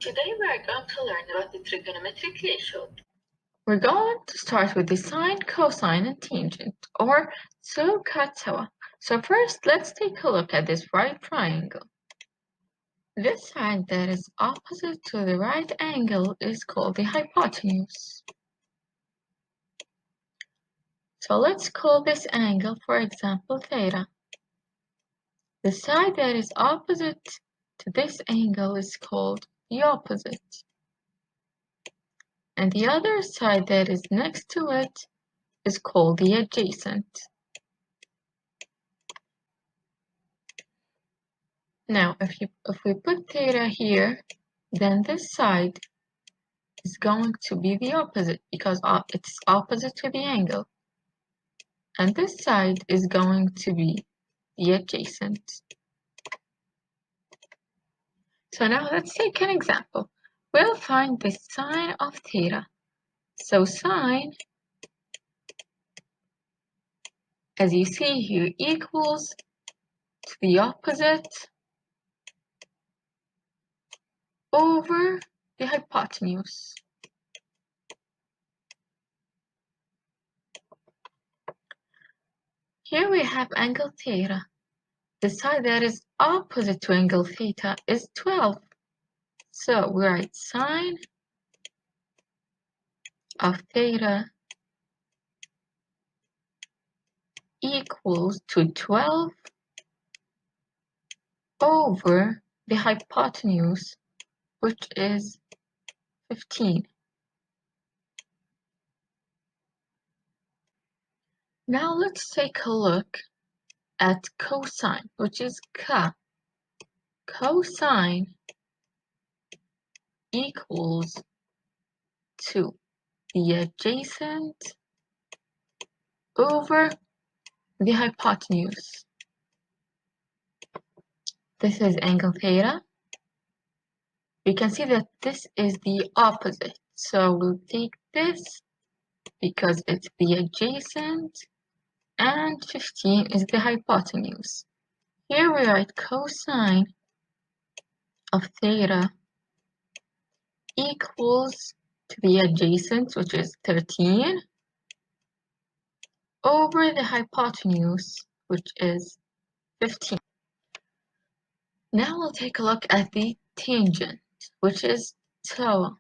Today we are going to learn about the trigonometric ratio. We're going to start with the sine, cosine, and tangent, or SOHCAHTOA. So first, let's take a look at this right triangle. This side that is opposite to the right angle is called the hypotenuse. So let's call this angle, for example, theta. The side that is opposite to this angle is called the opposite. And the other side that is next to it is called the adjacent. Now, if we put theta here, then this side is going to be the opposite because it's opposite to the angle. And this side is going to be the adjacent. So now let's take an example. We'll find the sine of theta. So sine, as you see here, equals to the opposite over the hypotenuse. Here we have angle theta. The side that is opposite to angle theta is 12. So we write sine of theta equals to 12 over the hypotenuse, which is 15. Now let's take a look at cosine, which is ka. Cosine equals to the adjacent over the hypotenuse. This is angle theta. We can see that this is the opposite. So we'll take this because it's the adjacent and 15 is the hypotenuse. Here we write cosine of theta equals to the adjacent, which is 13, over the hypotenuse, which is 15. Now we'll take a look at the tangent, which is TOA.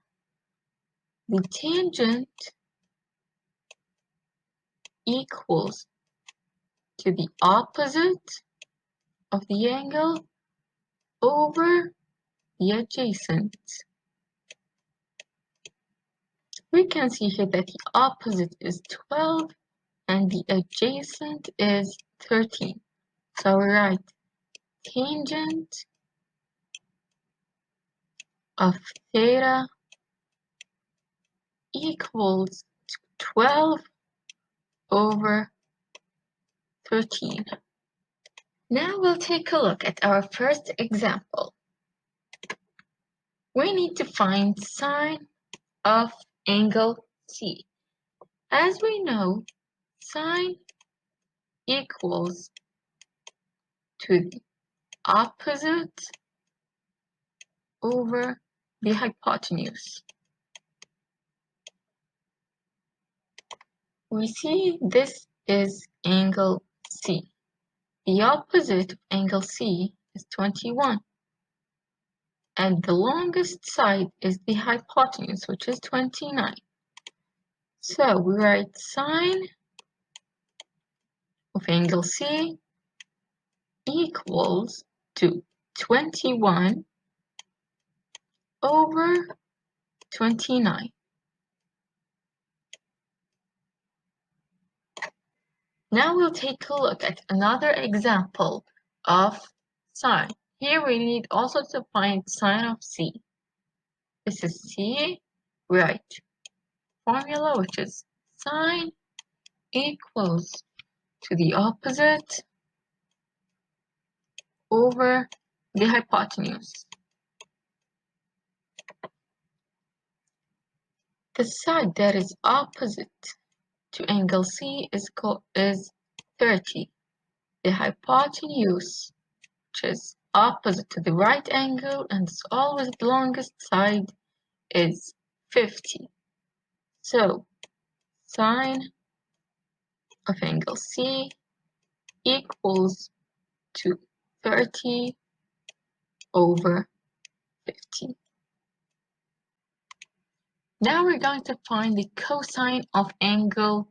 The tangent equals to the opposite of the angle over the adjacent. We can see here that the opposite is 12 and the adjacent is 13. So we write tangent of theta equals to 12 over 13. Now we'll take a look at our first example. We need to find sine of angle C. As we know, sine equals to the opposite over the hypotenuse. We see this is angle C. The opposite of angle C is 21. And the longest side is the hypotenuse, which is 29. So we write sine of angle C equals to 21 over 29. Now we'll take a look at another example of sine. Here we need also to find sine of C. This is C, we write formula, which is sine equals to the opposite over the hypotenuse. The side that is opposite to angle C is 30. The hypotenuse, which is opposite to the right angle, and it's always the longest side is 50. So sine of angle C equals to 30 over 50. Now we're going to find the cosine of angle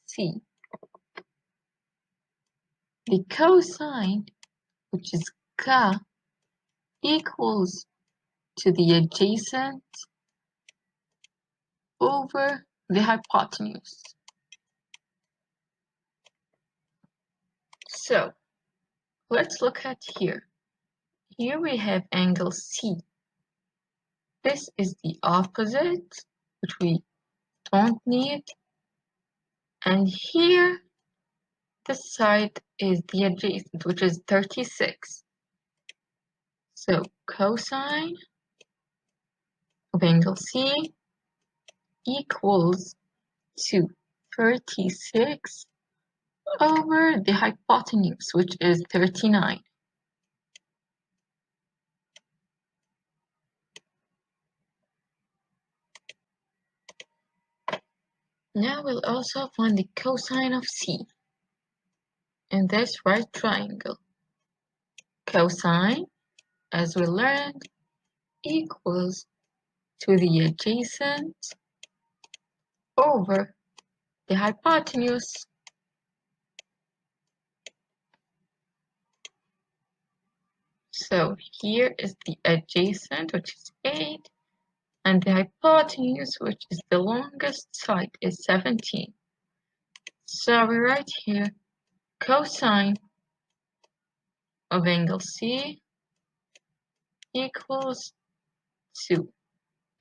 C. The cosine, which is K, equals to the adjacent over the hypotenuse. So let's look at here. Here we have angle C. This is the opposite, which we don't need. And here, this side is the adjacent, which is 36. So cosine of angle C equals to 36 over the hypotenuse, which is 39. Now we'll also find the cosine of C in this right triangle. Cosine, as we learned, equals to the adjacent over the hypotenuse. So here is the adjacent, which is 8, and the hypotenuse, which is the longest side, is 17. So we write here cosine of angle C equals to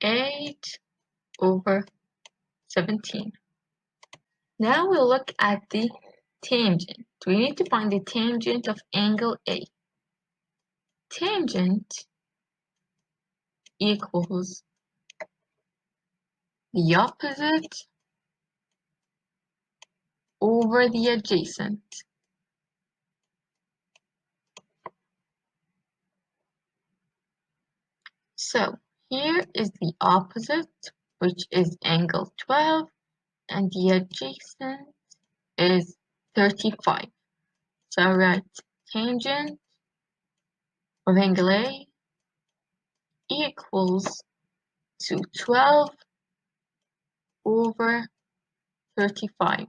8 over 17. Now we'll look at the tangent. We need to find the tangent of angle A. Tangent equals the opposite over the adjacent. So here is the opposite, which is angle 12, and the adjacent is 35. So write tangent of angle A equals to 12 over 35.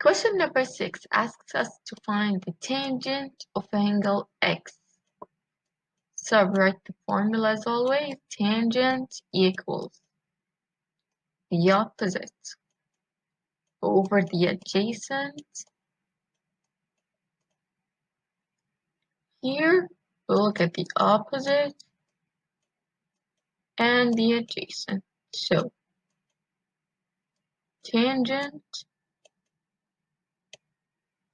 Question number 6 asks us to find the tangent of angle X. So write the formula as always. Tangent equals the opposite over the adjacent. Here we'll look at the opposite and the adjacent. So tangent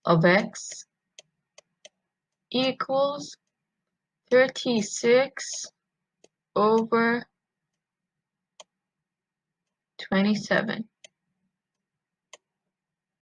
of X equals 36 over 27.